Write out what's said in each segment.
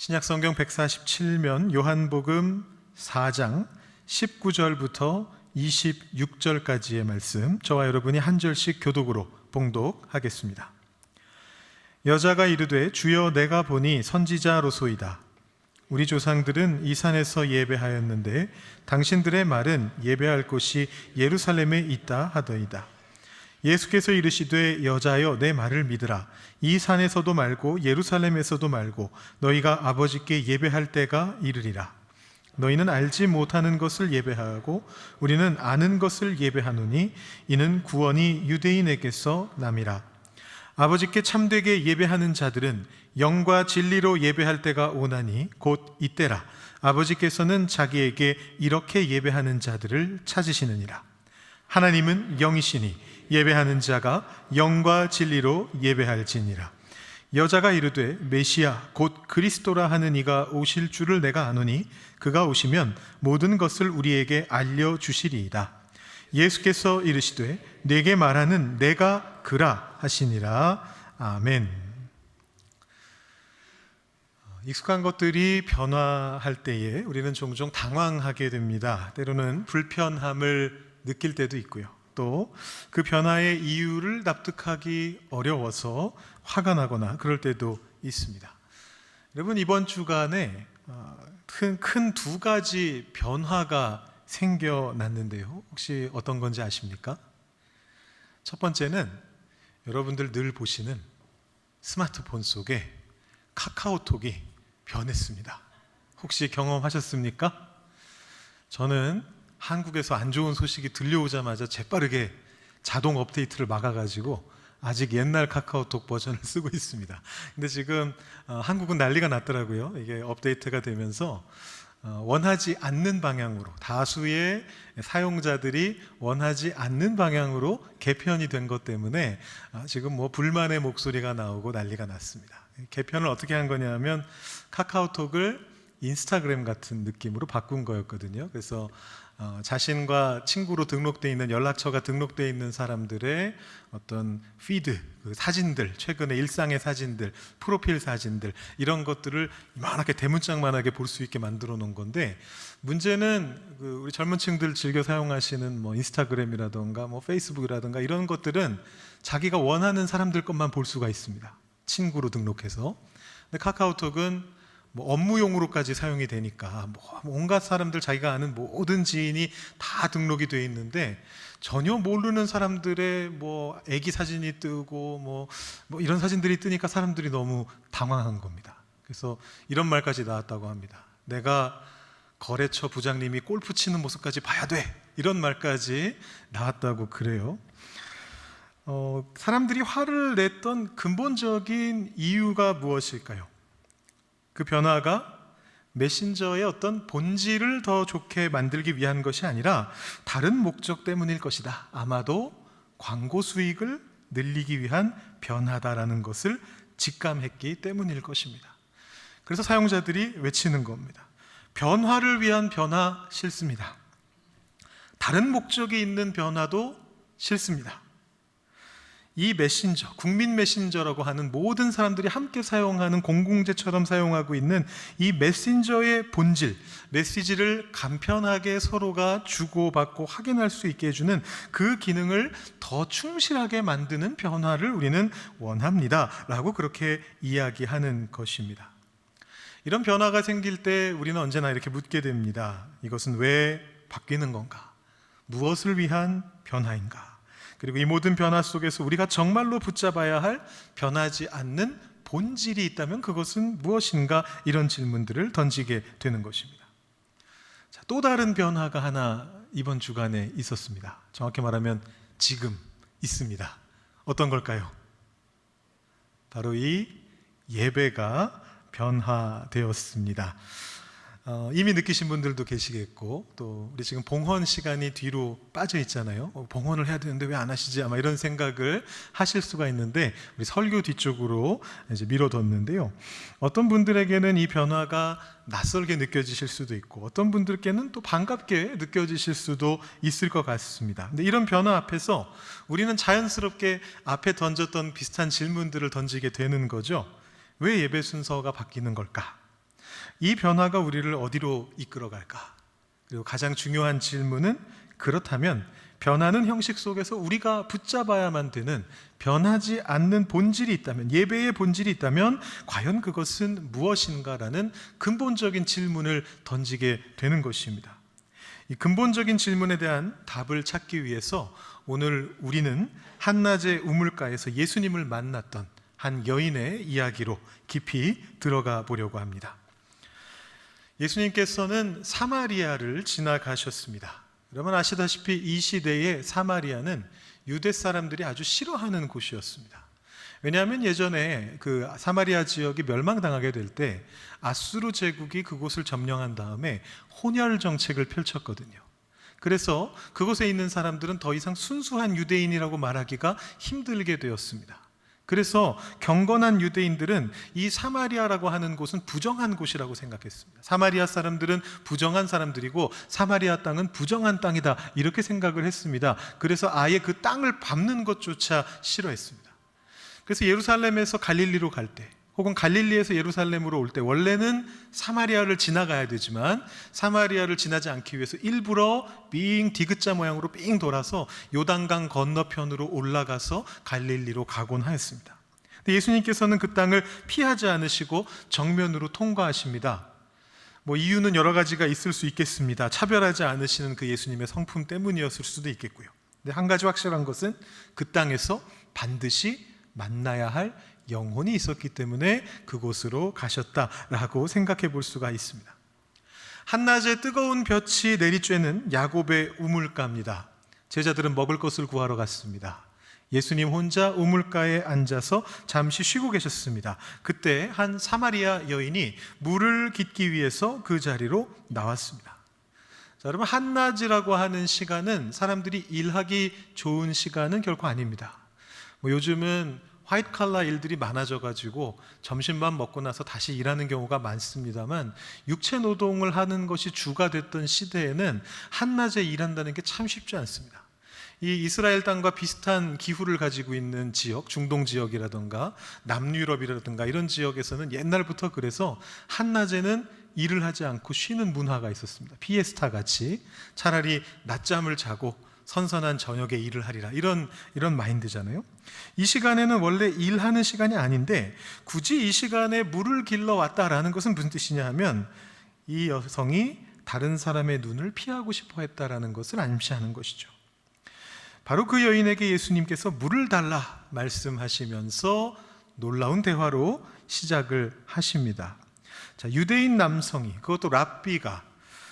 신약성경 147면 요한복음 4장 19절부터 26절까지의 말씀, 저와 여러분이 한 절씩 교독으로 봉독하겠습니다. 여자가 이르되 주여, 내가 보니 선지자로소이다. 우리 조상들은 이 산에서 예배하였는데 당신들의 말은 예배할 곳이 예루살렘에 있다 하더이다. 예수께서 이르시되 여자여, 내 말을 믿으라. 이 산에서도 말고 예루살렘에서도 말고 너희가 아버지께 예배할 때가 이르리라. 너희는 알지 못하는 것을 예배하고 우리는 아는 것을 예배하노니 이는 구원이 유대인에게서 남이라. 아버지께 참되게 예배하는 자들은 영과 진리로 예배할 때가 오나니 곧 이때라. 아버지께서는 자기에게 이렇게 예배하는 자들을 찾으시느니라. 하나님은 영이시니 예배하는 자가 영과 진리로 예배할지니라. 여자가 이르되 메시아 곧 그리스도라 하는 이가 오실 줄을 내가 아노니 그가 오시면 모든 것을 우리에게 알려주시리이다. 예수께서 이르시되 내게 말하는 내가 그라 하시니라. 아멘. 익숙한 것들이 변화할 때에 우리는 종종 당황하게 됩니다. 때로는 불편함을 느낄 때도 있고요. 또 그 변화의 이유를 납득하기 어려워서 화가 나거나 그럴 때도 있습니다. 여러분, 이번 주간에 큰 두 가지 변화가 생겨났는데요. 혹시 어떤 건지 아십니까? 첫 번째는 여러분들 늘 보시는 스마트폰 속에 카카오톡이 변했습니다. 혹시 경험하셨습니까? 저는 한국에서 안 좋은 소식이 들려오자마자 재빠르게 자동 업데이트를 막아가지고 아직 옛날 카카오톡 버전을 쓰고 있습니다. 근데 지금 한국은 난리가 났더라고요. 이게 업데이트가 되면서 원하지 않는 방향으로, 다수의 사용자들이 원하지 않는 방향으로 개편이 된 것 때문에 지금 불만의 목소리가 나오고 난리가 났습니다. 개편을 어떻게 한 거냐면 카카오톡을 인스타그램 같은 느낌으로 바꾼 거였거든요. 그래서 자신과 친구로 등록되어 있는, 연락처가 등록되어 있는 사람들의 어떤 피드, 그 사진들, 최근의 일상의 사진들, 프로필 사진들, 이런 것들을 이만하게 대문짝만하게 볼 수 있게 만들어 놓은 건데, 문제는 우리 젊은 층들 즐겨 사용하시는 인스타그램이라든가 페이스북이라든가 이런 것들은 자기가 원하는 사람들 것만 볼 수가 있습니다. 친구로 등록해서. 근데 카카오톡은 업무용으로까지 사용이 되니까 온갖 사람들, 자기가 아는 모든 지인이 다 등록이 되어 있는데 전혀 모르는 사람들의 애기 사진이 뜨고 이런 사진들이 뜨니까 사람들이 너무 당황한 겁니다. 그래서 이런 말까지 나왔다고 합니다. 내가 거래처 부장님이 골프 치는 모습까지 봐야 돼, 이런 말까지 나왔다고 그래요. 사람들이 화를 냈던 근본적인 이유가 무엇일까요? 그 변화가 메신저의 어떤 본질을 더 좋게 만들기 위한 것이 아니라 다른 목적 때문일 것이다. 아마도 광고 수익을 늘리기 위한 변화다라는 것을 직감했기 때문일 것입니다. 그래서 사용자들이 외치는 겁니다. 변화를 위한 변화 싫습니다. 다른 목적이 있는 변화도 싫습니다. 이 메신저, 국민 메신저라고 하는 모든 사람들이 함께 사용하는 공공재처럼 사용하고 있는 이 메신저의 본질, 메시지를 간편하게 서로가 주고받고 확인할 수 있게 해주는 그 기능을 더 충실하게 만드는 변화를 우리는 원합니다 라고 그렇게 이야기하는 것입니다. 이런 변화가 생길 때 우리는 언제나 이렇게 묻게 됩니다. 이것은 왜 바뀌는 건가? 무엇을 위한 변화인가? 그리고 이 모든 변화 속에서 우리가 정말로 붙잡아야 할 변하지 않는 본질이 있다면 그것은 무엇인가? 이런 질문들을 던지게 되는 것입니다. 자, 또 다른 변화가 하나 이번 주간에 있었습니다. 정확히 말하면 지금 있습니다. 어떤 걸까요? 바로 이 예배가 변화되었습니다. 이미 느끼신 분들도 계시겠고, 또 우리 지금 봉헌 시간이 뒤로 빠져 있잖아요. 봉헌을 해야 되는데 왜 안 하시지? 아마 이런 생각을 하실 수가 있는데 우리 설교 뒤쪽으로 이제 미뤄뒀는데요. 어떤 분들에게는 이 변화가 낯설게 느껴지실 수도 있고, 어떤 분들께는 또 반갑게 느껴지실 수도 있을 것 같습니다. 근데 이런 변화 앞에서 우리는 자연스럽게 앞에 던졌던 비슷한 질문들을 던지게 되는 거죠. 왜 예배 순서가 바뀌는 걸까? 이 변화가 우리를 어디로 이끌어갈까? 그리고 가장 중요한 질문은, 그렇다면 변하는 형식 속에서 우리가 붙잡아야만 되는 변하지 않는 본질이 있다면, 예배의 본질이 있다면 과연 그것은 무엇인가라는 근본적인 질문을 던지게 되는 것입니다. 이 근본적인 질문에 대한 답을 찾기 위해서 오늘 우리는 한낮의 우물가에서 예수님을 만났던 한 여인의 이야기로 깊이 들어가 보려고 합니다. 예수님께서는 사마리아를 지나가셨습니다. 여러분 아시다시피 이 시대에 사마리아는 유대 사람들이 아주 싫어하는 곳이었습니다. 왜냐하면 예전에 그 사마리아 지역이 멸망당하게 될 때 아수르 제국이 그곳을 점령한 다음에 혼혈 정책을 펼쳤거든요. 그래서 그곳에 있는 사람들은 더 이상 순수한 유대인이라고 말하기가 힘들게 되었습니다. 그래서 경건한 유대인들은 이 사마리아라고 하는 곳은 부정한 곳이라고 생각했습니다. 사마리아 사람들은 부정한 사람들이고 사마리아 땅은 부정한 땅이다, 이렇게 생각을 했습니다. 그래서 아예 그 땅을 밟는 것조차 싫어했습니다. 그래서 예루살렘에서 갈릴리로 갈 때, 혹은 갈릴리에서 예루살렘으로 올 때 원래는 사마리아를 지나가야 되지만 사마리아를 지나지 않기 위해서 일부러 빙 디귿자 모양으로 빙 돌아서 요단강 건너편으로 올라가서 갈릴리로 가곤 하였습니다. 근데 예수님께서는 그 땅을 피하지 않으시고 정면으로 통과하십니다. 이유는 여러 가지가 있을 수 있겠습니다. 차별하지 않으시는 그 예수님의 성품 때문이었을 수도 있겠고요. 근데 한 가지 확실한 것은 그 땅에서 반드시 만나야 할 영혼이 있었기 때문에 그곳으로 가셨다라고 생각해 볼 수가 있습니다. 한낮에 뜨거운 볕이 내리쬐는 야곱의 우물가입니다. 제자들은 먹을 것을 구하러 갔습니다. 예수님 혼자 우물가에 앉아서 잠시 쉬고 계셨습니다. 그때 한 사마리아 여인이 물을 깃기 위해서 그 자리로 나왔습니다. 자, 여러분, 한낮이라고 하는 시간은 사람들이 일하기 좋은 시간은 결코 아닙니다. 요즘은 화이트 칼라 일들이 많아져가지고 점심만 먹고 나서 다시 일하는 경우가 많습니다만, 육체 노동을 하는 것이 주가 됐던 시대에는 한낮에 일한다는 게 참 쉽지 않습니다. 이 이스라엘 땅과 비슷한 기후를 가지고 있는 지역, 중동 지역이라든가 남유럽이라든가 이런 지역에서는 옛날부터 그래서 한낮에는 일을 하지 않고 쉬는 문화가 있었습니다. 피에스타 같이 차라리 낮잠을 자고 선선한 저녁에 일을 하리라, 이런 마인드잖아요. 이 시간에는 원래 일하는 시간이 아닌데 굳이 이 시간에 물을 길러 왔다라는 것은 무슨 뜻이냐 하면, 이 여성이 다른 사람의 눈을 피하고 싶어 했다라는 것을 암시하는 것이죠. 바로 그 여인에게 예수님께서 물을 달라 말씀하시면서 놀라운 대화로 시작을 하십니다. 자, 유대인 남성이, 그것도 랍비가,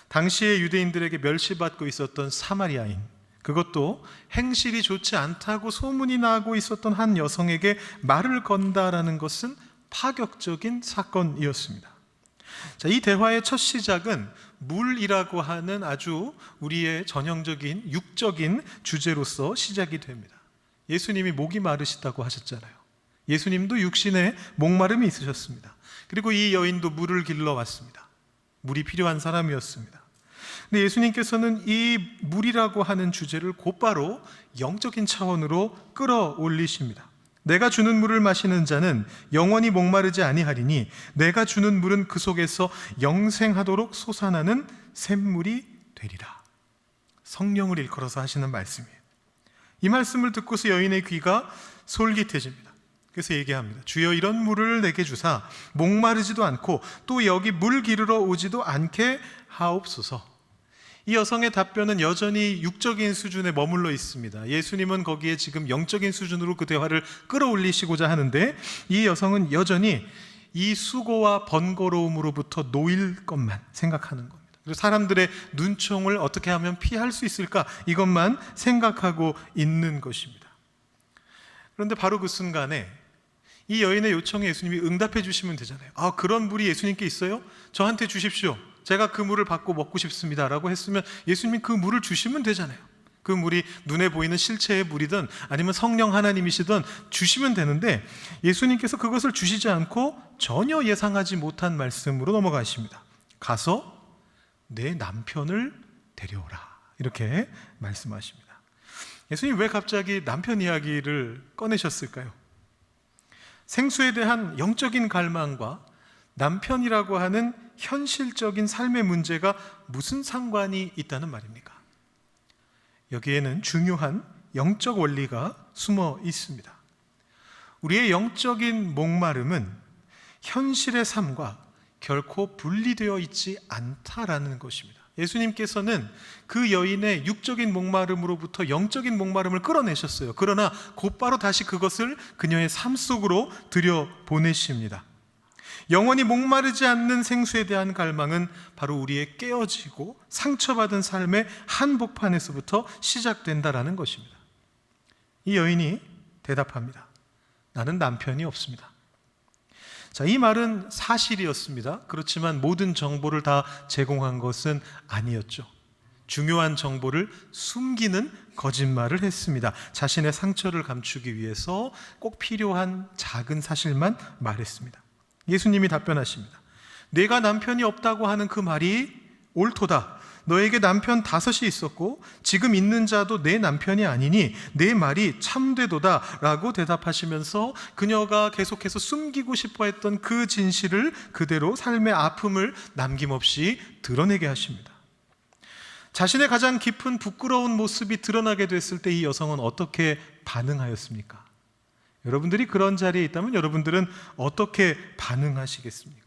당시의 유대인들에게 멸시받고 있었던 사마리아인, 그것도 행실이 좋지 않다고 소문이 나고 있었던 한 여성에게 말을 건다라는 것은 파격적인 사건이었습니다. 자, 이 대화의 첫 시작은 물이라고 하는 아주 우리의 전형적인 육적인 주제로서 시작이 됩니다. 예수님이 목이 마르시다고 하셨잖아요. 예수님도 육신에 목마름이 있으셨습니다. 그리고 이 여인도 물을 길러 왔습니다. 물이 필요한 사람이었습니다. 근데 예수님께서는 이 물이라고 하는 주제를 곧바로 영적인 차원으로 끌어올리십니다. 내가 주는 물을 마시는 자는 영원히 목마르지 아니하리니 내가 주는 물은 그 속에서 영생하도록 솟아나는 샘물이 되리라. 성령을 일컬어서 하시는 말씀이에요. 이 말씀을 듣고서 여인의 귀가 솔깃해집니다. 그래서 얘기합니다. 주여, 이런 물을 내게 주사 목마르지도 않고 또 여기 물 기르러 오지도 않게 하옵소서. 이 여성의 답변은 여전히 육적인 수준에 머물러 있습니다. 예수님은 거기에 지금 영적인 수준으로 그 대화를 끌어올리시고자 하는데, 이 여성은 여전히 이 수고와 번거로움으로부터 놓일 것만 생각하는 겁니다. 그리고 사람들의 눈총을 어떻게 하면 피할 수 있을까, 이것만 생각하고 있는 것입니다. 그런데 바로 그 순간에 이 여인의 요청에 예수님이 응답해 주시면 되잖아요. 아, 그런 물이 예수님께 있어요? 저한테 주십시오. 제가 그 물을 받고 먹고 싶습니다 라고 했으면 예수님이 그 물을 주시면 되잖아요. 그 물이 눈에 보이는 실체의 물이든 아니면 성령 하나님이시든 주시면 되는데, 예수님께서 그것을 주시지 않고 전혀 예상하지 못한 말씀으로 넘어가십니다. 가서 내 남편을 데려오라, 이렇게 말씀하십니다. 예수님 왜 갑자기 남편 이야기를 꺼내셨을까요? 생수에 대한 영적인 갈망과 남편이라고 하는 현실적인 삶의 문제가 무슨 상관이 있다는 말입니까? 여기에는 중요한 영적 원리가 숨어 있습니다. 우리의 영적인 목마름은 현실의 삶과 결코 분리되어 있지 않다라는 것입니다. 예수님께서는 그 여인의 육적인 목마름으로부터 영적인 목마름을 끌어내셨어요. 그러나 곧바로 다시 그것을 그녀의 삶 속으로 들여보내십니다. 영원히 목마르지 않는 생수에 대한 갈망은 바로 우리의 깨어지고 상처받은 삶의 한복판에서부터 시작된다라는 것입니다. 이 여인이 대답합니다. 나는 남편이 없습니다. 자, 이 말은 사실이었습니다. 그렇지만 모든 정보를 다 제공한 것은 아니었죠. 중요한 정보를 숨기는 거짓말을 했습니다. 자신의 상처를 감추기 위해서 꼭 필요한 작은 사실만 말했습니다. 예수님이 답변하십니다. 내가 남편이 없다고 하는 그 말이 옳도다. 너에게 남편 5이 있었고 지금 있는 자도 내 남편이 아니니 내 말이 참되도다 라고 대답하시면서 그녀가 계속해서 숨기고 싶어 했던 그 진실을 그대로 삶의 아픔을 남김없이 드러내게 하십니다. 자신의 가장 깊은 부끄러운 모습이 드러나게 됐을 때 이 여성은 어떻게 반응하였습니까? 여러분들이 그런 자리에 있다면 여러분들은 어떻게 반응하시겠습니까?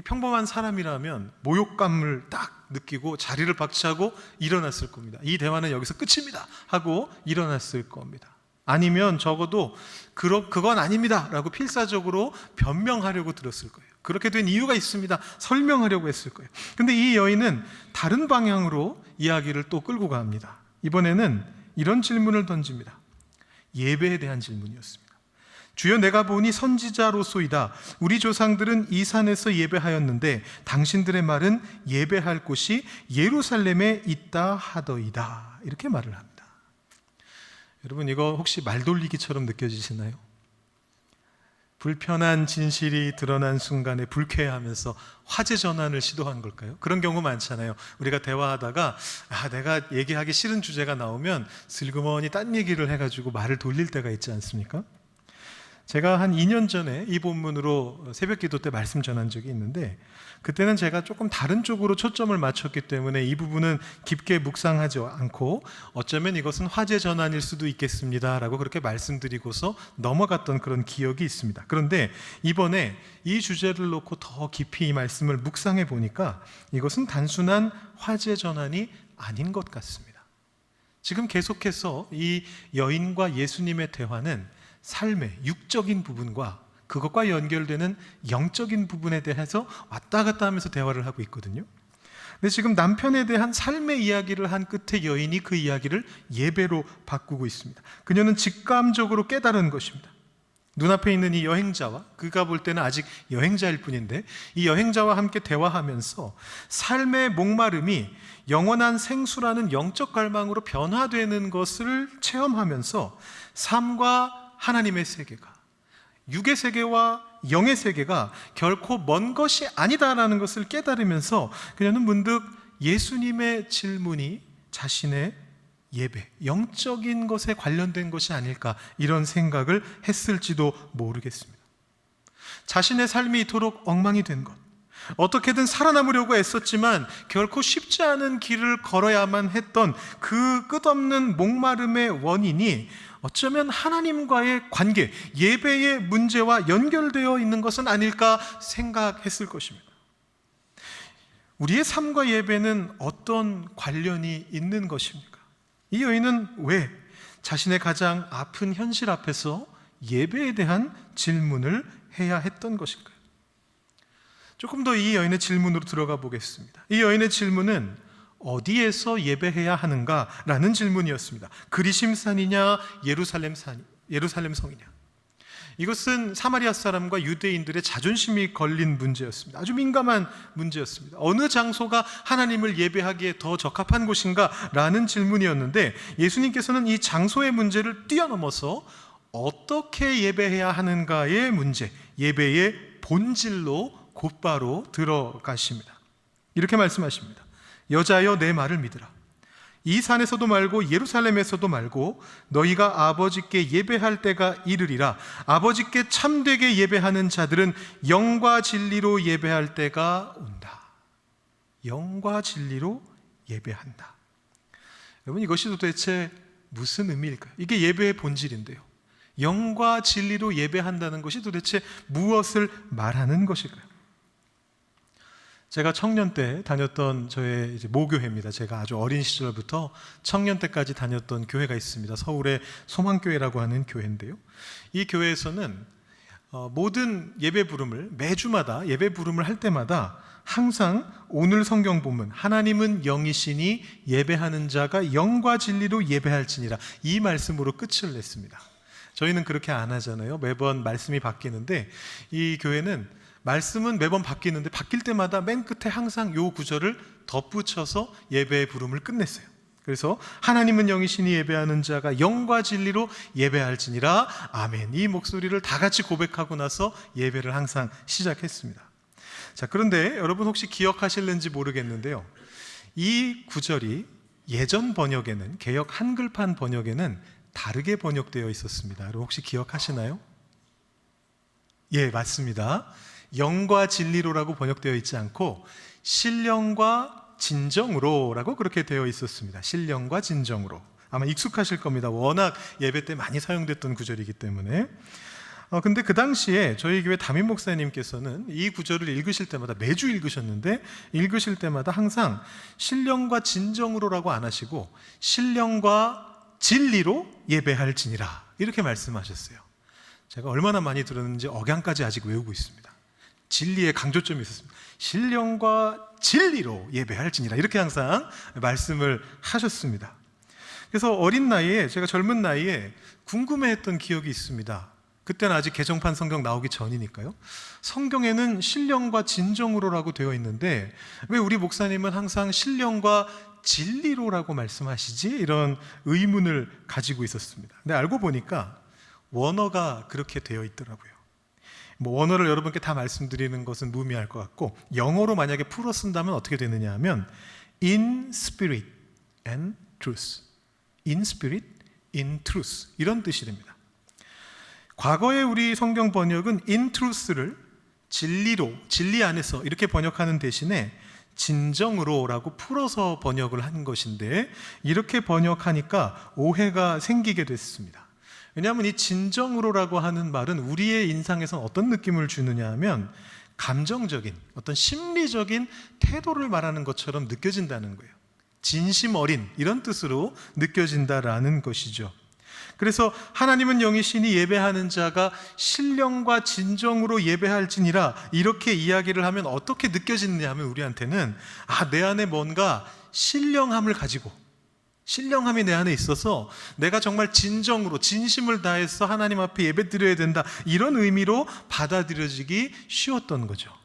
평범한 사람이라면 모욕감을 딱 느끼고 자리를 박차고 일어났을 겁니다. 이 대화는 여기서 끝입니다 하고 일어났을 겁니다. 아니면 적어도 그건 아닙니다 라고 필사적으로 변명하려고 들었을 거예요. 그렇게 된 이유가 있습니다. 설명하려고 했을 거예요. 근데 이 여인은 다른 방향으로 이야기를 또 끌고 갑니다. 이번에는 이런 질문을 던집니다. 예배에 대한 질문이었습니다. 주여, 내가 보니 선지자로소이다. 우리 조상들은 이 산에서 예배하였는데 당신들의 말은 예배할 곳이 예루살렘에 있다 하더이다. 이렇게 말을 합니다. 여러분, 이거 혹시 말 돌리기처럼 느껴지시나요? 불편한 진실이 드러난 순간에 불쾌해하면서 화제 전환을 시도한 걸까요? 그런 경우 많잖아요. 우리가 대화하다가 내가 얘기하기 싫은 주제가 나오면 슬그머니 딴 얘기를 해가지고 말을 돌릴 때가 있지 않습니까? 제가 한 2년 전에 이 본문으로 새벽기도 때 말씀 전한 적이 있는데 그때는 제가 조금 다른 쪽으로 초점을 맞췄기 때문에 이 부분은 깊게 묵상하지 않고 어쩌면 이것은 화제 전환일 수도 있겠습니다 라고 그렇게 말씀드리고서 넘어갔던 그런 기억이 있습니다. 그런데 이번에 이 주제를 놓고 더 깊이 이 말씀을 묵상해 보니까 이것은 단순한 화제 전환이 아닌 것 같습니다. 지금 계속해서 이 여인과 예수님의 대화는 삶의 육적인 부분과 그것과 연결되는 영적인 부분에 대해서 왔다 갔다 하면서 대화를 하고 있거든요. 근데 지금 남편에 대한 삶의 이야기를 한 끝에 여인이 그 이야기를 예배로 바꾸고 있습니다. 그녀는 직감적으로 깨달은 것입니다. 눈앞에 있는 이 여행자와 그가 볼 때는 아직 여행자일 뿐인데 이 여행자와 함께 대화하면서 삶의 목마름이 영원한 생수라는 영적 갈망으로 변화되는 것을 체험하면서 삶과 하나님의 세계가, 육의 세계와 영의 세계가 결코 먼 것이 아니다라는 것을 깨달으면서 그녀는 문득 예수님의 질문이 자신의 예배, 영적인 것에 관련된 것이 아닐까 이런 생각을 했을지도 모르겠습니다. 자신의 삶이 이토록 엉망이 된 것, 어떻게든 살아남으려고 애썼지만 결코 쉽지 않은 길을 걸어야만 했던 그 끝없는 목마름의 원인이 어쩌면 하나님과의 관계, 예배의 문제와 연결되어 있는 것은 아닐까 생각했을 것입니다. 우리의 삶과 예배는 어떤 관련이 있는 것입니까? 이 여인은 왜 자신의 가장 아픈 현실 앞에서 예배에 대한 질문을 해야 했던 것일까요? 조금 더 이 여인의 질문으로 들어가 보겠습니다. 이 여인의 질문은 어디에서 예배해야 하는가라는 질문이었습니다. 그리심산이냐 예루살렘 성이냐. 이것은 사마리아 사람과 유대인들의 자존심이 걸린 문제였습니다. 아주 민감한 문제였습니다. 어느 장소가 하나님을 예배하기에 더 적합한 곳인가 라는 질문이었는데 예수님께서는 이 장소의 문제를 뛰어넘어서 어떻게 예배해야 하는가의 문제, 예배의 본질로 곧바로 들어가십니다. 이렇게 말씀하십니다. 여자여, 내 말을 믿으라. 이 산에서도 말고 예루살렘에서도 말고 너희가 아버지께 예배할 때가 이르리라. 아버지께 참되게 예배하는 자들은 영과 진리로 예배할 때가 온다. 영과 진리로 예배한다. 여러분, 이것이 도대체 무슨 의미일까요? 이게 예배의 본질인데요. 영과 진리로 예배한다는 것이 도대체 무엇을 말하는 것일까요? 제가 청년 때 다녔던 저의 이제 모교회입니다. 제가 아주 어린 시절부터 청년 때까지 다녔던 교회가 있습니다. 서울의 소망교회라고 하는 교회인데요. 이 교회에서는 모든 예배 부름을 매주마다 예배 부름을 할 때마다 항상 오늘 성경 본문 하나님은 영이시니 예배하는 자가 영과 진리로 예배할지니라 이 말씀으로 끝을 냈습니다. 저희는 그렇게 안 하잖아요. 매번 말씀이 바뀌는데 이 교회는 말씀은 매번 바뀌는데 바뀔 때마다 맨 끝에 항상 요 구절을 덧붙여서 예배의 부름을 끝냈어요. 그래서 하나님은 영이시니 예배하는 자가 영과 진리로 예배할지니라 아멘. 이 목소리를 다 같이 고백하고 나서 예배를 항상 시작했습니다. 자, 그런데 여러분 혹시 기억하실는지 모르겠는데요, 이 구절이 예전 번역에는, 개역 한글판 번역에는 다르게 번역되어 있었습니다. 여러분 혹시 기억하시나요? 예, 맞습니다. 영과 진리로라고 번역되어 있지 않고 신령과 진정으로라고 그렇게 되어 있었습니다. 신령과 진정으로. 아마 익숙하실 겁니다. 워낙 예배 때 많이 사용됐던 구절이기 때문에. 근데 그 당시에 저희 교회 담임 목사님께서는 이 구절을 읽으실 때마다, 매주 읽으셨는데 읽으실 때마다 항상 신령과 진정으로라고 안 하시고 신령과 진리로 예배할지니라 이렇게 말씀하셨어요. 제가 얼마나 많이 들었는지 억양까지 아직 외우고 있습니다. 진리의 강조점이 있었습니다. 신령과 진리로 예배할지니라 이렇게 항상 말씀을 하셨습니다. 그래서 어린 나이에, 제가 젊은 나이에 궁금해했던 기억이 있습니다. 그때는 아직 개정판 성경 나오기 전이니까요. 성경에는 신령과 진정으로라고 되어 있는데 왜 우리 목사님은 항상 신령과 진리로라고 말씀하시지? 이런 의문을 가지고 있었습니다. 근데 알고 보니까 원어가 그렇게 되어 있더라고요. 원어를 여러분께 다 말씀드리는 것은 무의미할 것 같고, 영어로 만약에 풀어 쓴다면 어떻게 되느냐 하면 in spirit and truth, in spirit, in truth 이런 뜻이 됩니다. 과거에 우리 성경 번역은 in truth를 진리로, 진리 안에서 이렇게 번역하는 대신에 진정으로라고 풀어서 번역을 한 것인데, 이렇게 번역하니까 오해가 생기게 됐습니다. 왜냐하면 이 진정으로라고 하는 말은 우리의 인상에서는 어떤 느낌을 주느냐 하면 감정적인, 어떤 심리적인 태도를 말하는 것처럼 느껴진다는 거예요. 진심 어린 이런 뜻으로 느껴진다라는 것이죠. 그래서 하나님은 영이시니 예배하는 자가 신령과 진정으로 예배할지니라 이렇게 이야기를 하면 어떻게 느껴지느냐 하면 우리한테는 내 안에 뭔가 신령함을 가지고, 신령함이 내 안에 있어서 내가 정말 진정으로 진심을 다해서 하나님 앞에 예배드려야 된다, 이런 의미로 받아들여지기 쉬웠던 거죠.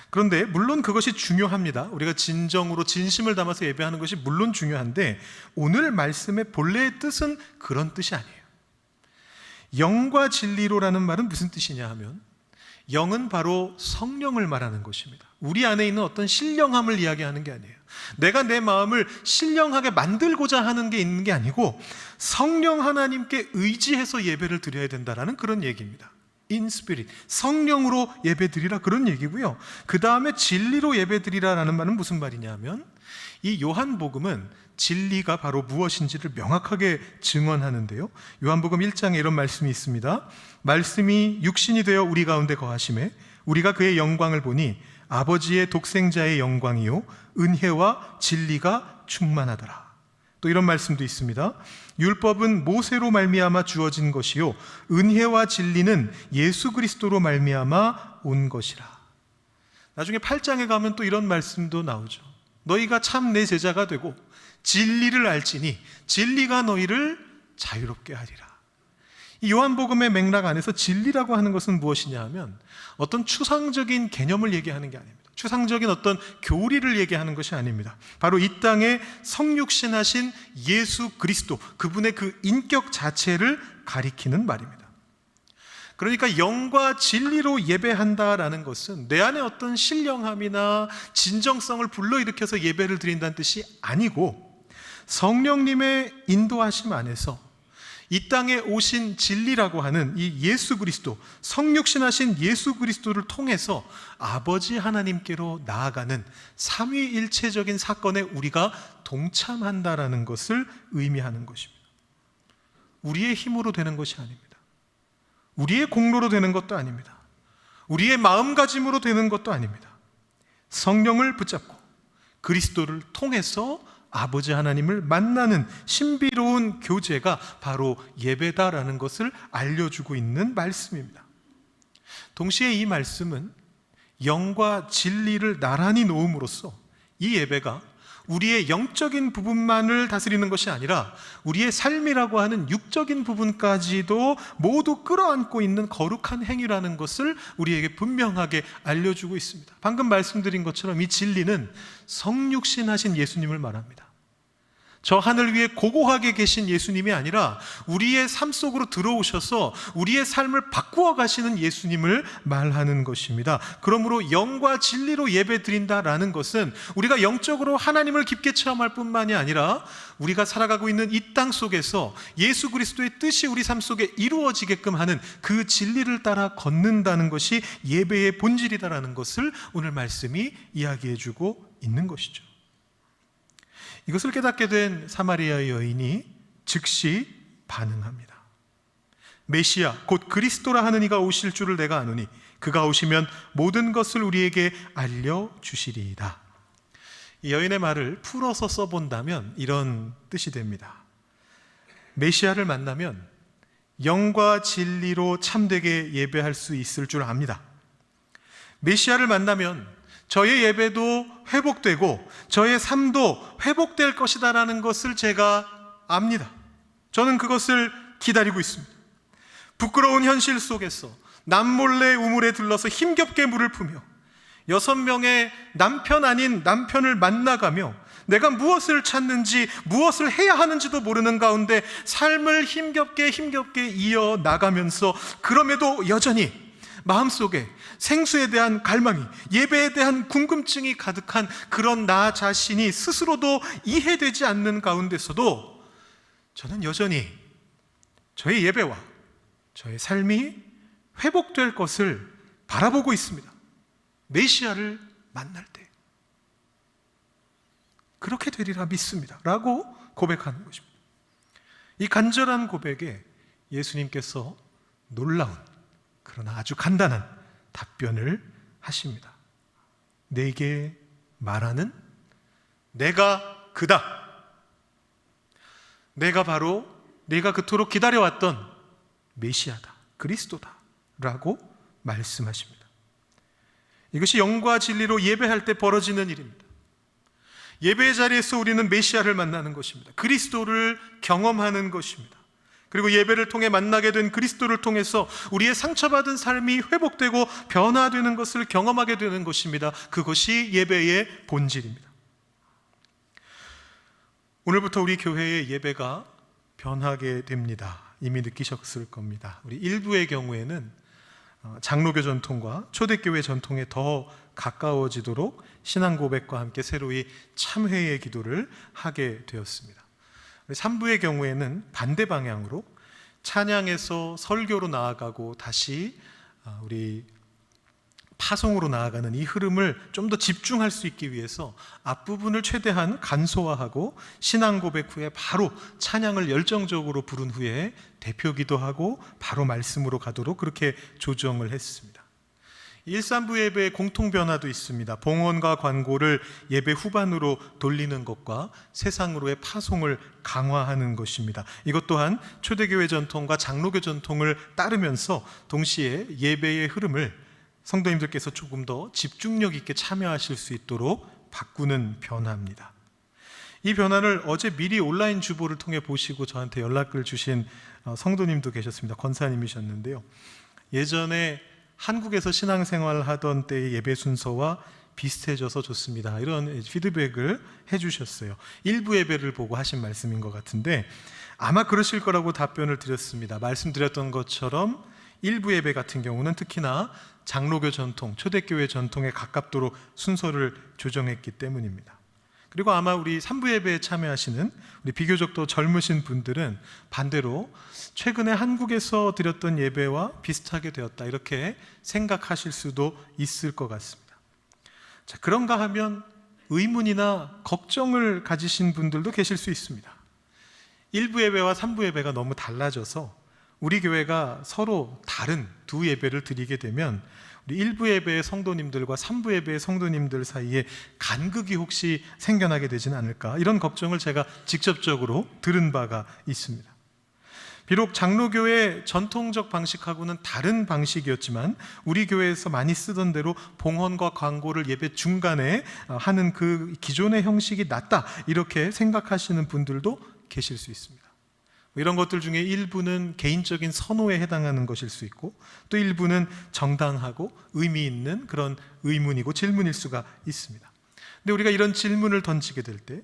그런데 물론 그것이 중요합니다. 우리가 진정으로 진심을 담아서 예배하는 것이 물론 중요한데 오늘 말씀의 본래의 뜻은 그런 뜻이 아니에요. 영과 진리로라는 말은 무슨 뜻이냐 하면, 영은 바로 성령을 말하는 것입니다. 우리 안에 있는 어떤 신령함을 이야기하는 게 아니에요. 내가 내 마음을 신령하게 만들고자 하는 게 있는 게 아니고 성령 하나님께 의지해서 예배를 드려야 된다라는 그런 얘기입니다. In spirit, 성령으로 예배드리라 그런 얘기고요. 그 다음에 진리로 예배드리라라는 말은 무슨 말이냐 하면, 이 요한복음은 진리가 바로 무엇인지를 명확하게 증언하는데요. 요한복음 1장에 이런 말씀이 있습니다. 말씀이 육신이 되어 우리 가운데 거하심에 우리가 그의 영광을 보니 아버지의 독생자의 영광이요 은혜와 진리가 충만하더라. 또 이런 말씀도 있습니다. 율법은 모세로 말미암아 주어진 것이요 은혜와 진리는 예수 그리스도로 말미암아 온 것이라. 나중에 8장에 가면 또 이런 말씀도 나오죠. 너희가 참 내 제자가 되고 진리를 알지니 진리가 너희를 자유롭게 하리라. 이 요한복음의 맥락 안에서 진리라고 하는 것은 무엇이냐 하면 어떤 추상적인 개념을 얘기하는 게 아닙니다. 추상적인 어떤 교리를 얘기하는 것이 아닙니다. 바로 이 땅에 성육신하신 예수 그리스도, 그분의 그 인격 자체를 가리키는 말입니다. 그러니까 영과 진리로 예배한다라는 것은 내 안에 어떤 신령함이나 진정성을 불러일으켜서 예배를 드린다는 뜻이 아니고, 성령님의 인도하심 안에서 이 땅에 오신 진리라고 하는 이 예수 그리스도, 성육신하신 예수 그리스도를 통해서 아버지 하나님께로 나아가는 삼위일체적인 사건에 우리가 동참한다라는 것을 의미하는 것입니다. 우리의 힘으로 되는 것이 아닙니다. 우리의 공로로 되는 것도 아닙니다. 우리의 마음가짐으로 되는 것도 아닙니다. 성령을 붙잡고 그리스도를 통해서 아버지 하나님을 만나는 신비로운 교제가 바로 예배다라는 것을 알려주고 있는 말씀입니다. 동시에 이 말씀은 영과 진리를 나란히 놓음으로써 이 예배가 우리의 영적인 부분만을 다스리는 것이 아니라 우리의 삶이라고 하는 육적인 부분까지도 모두 끌어안고 있는 거룩한 행위라는 것을 우리에게 분명하게 알려주고 있습니다. 방금 말씀드린 것처럼 이 진리는 성육신하신 예수님을 말합니다. 저 하늘 위에 고고하게 계신 예수님이 아니라 우리의 삶 속으로 들어오셔서 우리의 삶을 바꾸어 가시는 예수님을 말하는 것입니다. 그러므로 영과 진리로 예배 드린다라는 것은 우리가 영적으로 하나님을 깊게 체험할 뿐만이 아니라 우리가 살아가고 있는 이 땅 속에서 예수 그리스도의 뜻이 우리 삶 속에 이루어지게끔 하는 그 진리를 따라 걷는다는 것이 예배의 본질이다라는 것을 오늘 말씀이 이야기해 주고 있는 것이죠. 이것을 깨닫게 된 사마리아 여인이 즉시 반응합니다. 메시아 곧 그리스도라 하는 이가 오실 줄을 내가 아노니 그가 오시면 모든 것을 우리에게 알려주시리이다. 이 여인의 말을 풀어서 써본다면 이런 뜻이 됩니다. 메시아를 만나면 영과 진리로 참되게 예배할 수 있을 줄 압니다. 메시아를 만나면 저의 예배도 회복되고 저의 삶도 회복될 것이다라는 것을 제가 압니다. 저는 그것을 기다리고 있습니다. 부끄러운 현실 속에서 남몰래 우물에 들러서 힘겹게 물을 푸며 6명의 남편 아닌 남편을 만나가며 내가 무엇을 찾는지 무엇을 해야 하는지도 모르는 가운데 삶을 힘겹게 이어나가면서 그럼에도 여전히 마음속에 생수에 대한 갈망이, 예배에 대한 궁금증이 가득한 그런 나 자신이 스스로도 이해되지 않는 가운데서도 저는 여전히 저의 예배와 저의 삶이 회복될 것을 바라보고 있습니다. 메시아를 만날 때 그렇게 되리라 믿습니다 라고 고백하는 것입니다. 이 간절한 고백에 예수님께서 놀라운 그러나 아주 간단한 답변을 하십니다. 내게 말하는 내가 그다. 내가 바로 내가 그토록 기다려왔던 메시아다, 그리스도다 라고 말씀하십니다. 이것이 영과 진리로 예배할 때 벌어지는 일입니다. 예배의 자리에서 우리는 메시아를 만나는 것입니다. 그리스도를 경험하는 것입니다. 그리고 예배를 통해 만나게 된 그리스도를 통해서 우리의 상처받은 삶이 회복되고 변화되는 것을 경험하게 되는 것입니다. 그것이 예배의 본질입니다. 오늘부터 우리 교회의 예배가 변하게 됩니다. 이미 느끼셨을 겁니다. 우리 일부의 경우에는 장로교 전통과 초대교회 전통에 더 가까워지도록 신앙 고백과 함께 새로이 참회의 기도를 하게 되었습니다. 3부의 경우에는 반대 방향으로 찬양에서 설교로 나아가고 다시 우리 파송으로 나아가는 이 흐름을 좀 더 집중할 수 있기 위해서 앞부분을 최대한 간소화하고 신앙 고백 후에 바로 찬양을 열정적으로 부른 후에 대표 기도하고 바로 말씀으로 가도록 그렇게 조정을 했습니다. 1, 3부 예배의 공통 변화도 있습니다. 봉헌과 관고를 예배 후반으로 돌리는 것과 세상으로의 파송을 강화하는 것입니다. 이것 또한 초대교회 전통과 장로교 전통을 따르면서 동시에 예배의 흐름을 성도님들께서 조금 더 집중력 있게 참여하실 수 있도록 바꾸는 변화입니다. 이 변화를 어제 미리 온라인 주보를 통해 보시고 저한테 연락을 주신 성도님도 계셨습니다. 권사님이셨는데요. 예전에 한국에서 신앙생활 하던 때의 예배 순서와 비슷해져서 좋습니다. 이런 피드백을 해주셨어요. 일부 예배를 보고 하신 말씀인 것 같은데 아마 그러실 거라고 답변을 드렸습니다. 말씀드렸던 것처럼 일부 예배 같은 경우는 특히나 장로교 전통, 초대교회 전통에 가깝도록 순서를 조정했기 때문입니다. 그리고 아마 우리 3부 예배에 참여하시는 우리 비교적 더 젊으신 분들은 반대로 최근에 한국에서 드렸던 예배와 비슷하게 되었다, 이렇게 생각하실 수도 있을 것 같습니다. 자, 그런가 하면 의문이나 걱정을 가지신 분들도 계실 수 있습니다. 1부 예배와 3부 예배가 너무 달라져서 우리 교회가 서로 다른 두 예배를 드리게 되면 우리 1부 예배의 성도님들과 3부 예배의 성도님들 사이에 간극이 혹시 생겨나게 되지는 않을까, 이런 걱정을 제가 직접적으로 들은 바가 있습니다. 비록 장로교의 전통적 방식하고는 다른 방식이었지만 우리 교회에서 많이 쓰던 대로 봉헌과 광고를 예배 중간에 하는 그 기존의 형식이 낫다, 이렇게 생각하시는 분들도 계실 수 있습니다. 이런 것들 중에 일부는 개인적인 선호에 해당하는 것일 수 있고, 또 일부는 정당하고 의미 있는 그런 의문이고 질문일 수가 있습니다. 근데 우리가 이런 질문을 던지게 될 때,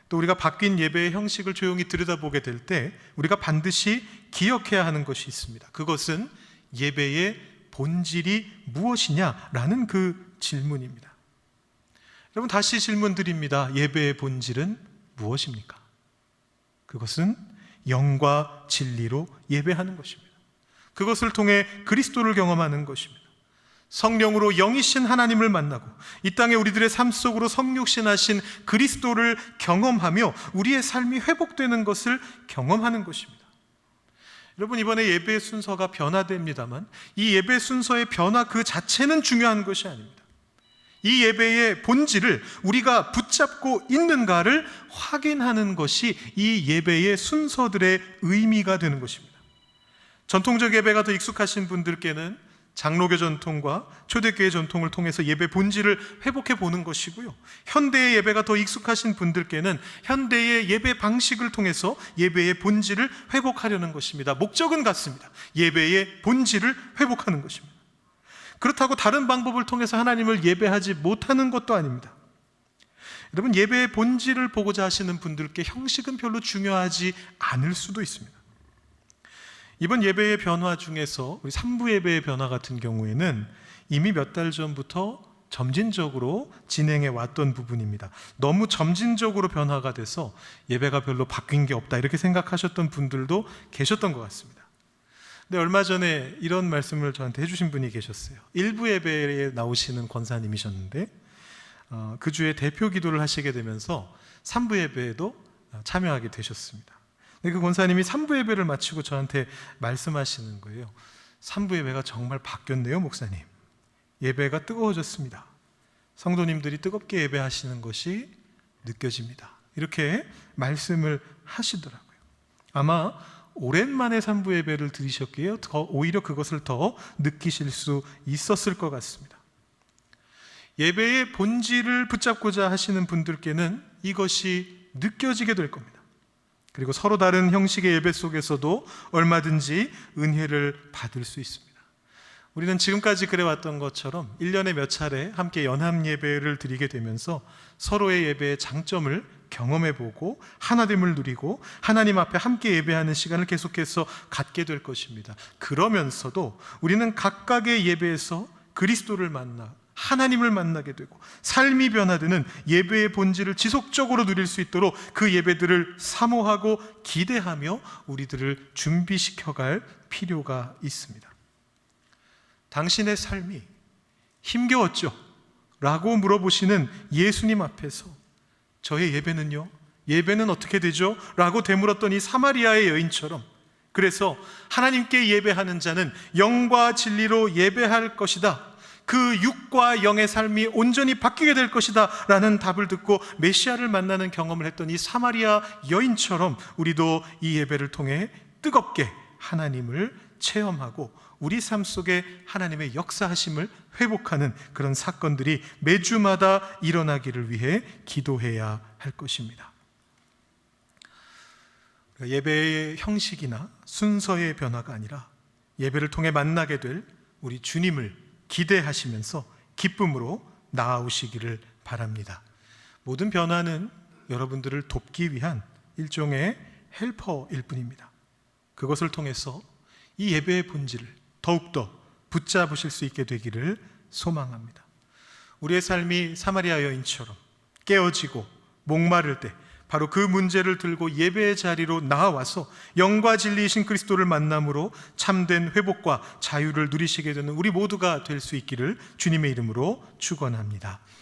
또 우리가 바뀐 예배의 형식을 조용히 들여다보게 될 때 우리가 반드시 기억해야 하는 것이 있습니다. 그것은 예배의 본질이 무엇이냐라는 그 질문입니다. 여러분, 다시 질문 드립니다. 예배의 본질은 무엇입니까? 그것은 영과 진리로 예배하는 것입니다. 그것을 통해 그리스도를 경험하는 것입니다. 성령으로 영이신 하나님을 만나고 이 땅에 우리들의 삶 속으로 성육신하신 그리스도를 경험하며 우리의 삶이 회복되는 것을 경험하는 것입니다. 여러분, 이번에 예배 순서가 변화됩니다만 이 예배 순서의 변화 그 자체는 중요한 것이 아닙니다. 이 예배의 본질을 우리가 붙잡고 있는가를 확인하는 것이 이 예배의 순서들의 의미가 되는 것입니다. 전통적 예배가 더 익숙하신 분들께는 장로교 전통과 초대교회 전통을 통해서 예배 본질을 회복해 보는 것이고요, 현대의 예배가 더 익숙하신 분들께는 현대의 예배 방식을 통해서 예배의 본질을 회복하려는 것입니다. 목적은 같습니다. 예배의 본질을 회복하는 것입니다. 그렇다고 다른 방법을 통해서 하나님을 예배하지 못하는 것도 아닙니다. 여러분, 예배의 본질을 보고자 하시는 분들께 형식은 별로 중요하지 않을 수도 있습니다. 이번 예배의 변화 중에서 우리 3부 예배의 변화 같은 경우에는 이미 몇 달 전부터 점진적으로 진행해 왔던 부분입니다. 너무 점진적으로 변화가 돼서 예배가 별로 바뀐 게 없다, 이렇게 생각하셨던 분들도 계셨던 것 같습니다. 근데 얼마 전에 이런 말씀을 저한테 해주신 분이 계셨어요. 1부 예배에 나오시는 권사님이셨는데 그 주에 대표 기도를 하시게 되면서 3부 예배에도 참여하게 되셨습니다. 근데 그 권사님이 3부 예배를 마치고 저한테 말씀하시는 거예요. 3부 예배가 정말 바뀌었네요, 목사님. 예배가 뜨거워졌습니다. 성도님들이 뜨겁게 예배하시는 것이 느껴집니다. 이렇게 말씀을 하시더라고요. 아마 오랜만에 3부 예배를 드리셨기에 오히려 그것을 더 느끼실 수 있었을 것 같습니다. 예배의 본질을 붙잡고자 하시는 분들께는 이것이 느껴지게 될 겁니다. 그리고 서로 다른 형식의 예배 속에서도 얼마든지 은혜를 받을 수 있습니다. 우리는 지금까지 그래왔던 것처럼 1년에 몇 차례 함께 연합 예배를 드리게 되면서 서로의 예배의 장점을 경험해보고 하나됨을 누리고 하나님 앞에 함께 예배하는 시간을 계속해서 갖게 될 것입니다. 그러면서도 우리는 각각의 예배에서 그리스도를 만나 하나님을 만나게 되고 삶이 변화되는 예배의 본질을 지속적으로 누릴 수 있도록 그 예배들을 사모하고 기대하며 우리들을 준비시켜갈 필요가 있습니다. 당신의 삶이 힘겨웠죠? 라고 물어보시는 예수님 앞에서 저의 예배는요? 예배는 어떻게 되죠? 라고 되물었던 이 사마리아의 여인처럼, 그래서 하나님께 예배하는 자는 영과 진리로 예배할 것이다, 그 육과 영의 삶이 온전히 바뀌게 될 것이다 라는 답을 듣고 메시아를 만나는 경험을 했던 이 사마리아 여인처럼 우리도 이 예배를 통해 뜨겁게 하나님을 체험하고 우리 삶 속에 하나님의 역사하심을 회복하는 그런 사건들이 매주마다 일어나기를 위해 기도해야 할 것입니다. 예배의 형식이나 순서의 변화가 아니라 예배를 통해 만나게 될 우리 주님을 기대하시면서 기쁨으로 나아오시기를 바랍니다. 모든 변화는 여러분들을 돕기 위한 일종의 헬퍼일 뿐입니다. 그것을 통해서 이 예배의 본질을 더욱더 붙잡으실 수 있게 되기를 소망합니다. 우리의 삶이 사마리아 여인처럼 깨어지고 목마를 때 바로 그 문제를 들고 예배의 자리로 나와서 영과 진리이신 그리스도를 만남으로 참된 회복과 자유를 누리시게 되는 우리 모두가 될 수 있기를 주님의 이름으로 축원합니다.